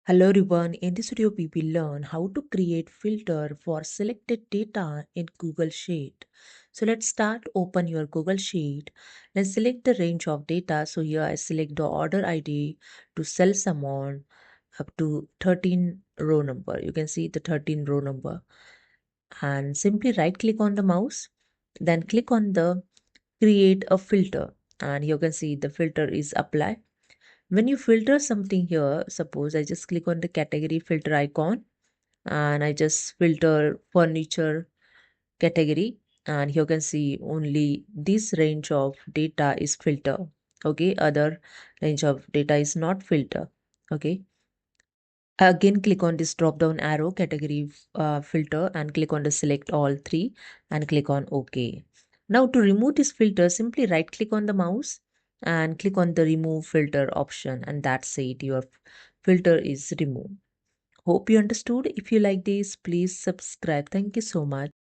Hello everyone, in this video we will learn how to create filter for selected data in Google Sheet. So let's start. Open your Google Sheet and select the range of data. So here I select the order ID to sales amount up to 13 row number. You can see the 13 row number and simply right click on the mouse, then click on the create a filter, and you can see the filter is apply. When you filter something here, suppose I just click on the category filter icon and I just filter furniture category, and you can see only this range of data is filter. Okay, other range of data is not filter. Okay, again click on this drop down arrow category filter and click on the select all three and click on OK. Now to remove this filter, simply right click on the mouse and click on the remove filter option, and that's it, your filter is removed. Hope you understood. If you like this, please subscribe. Thank you so much.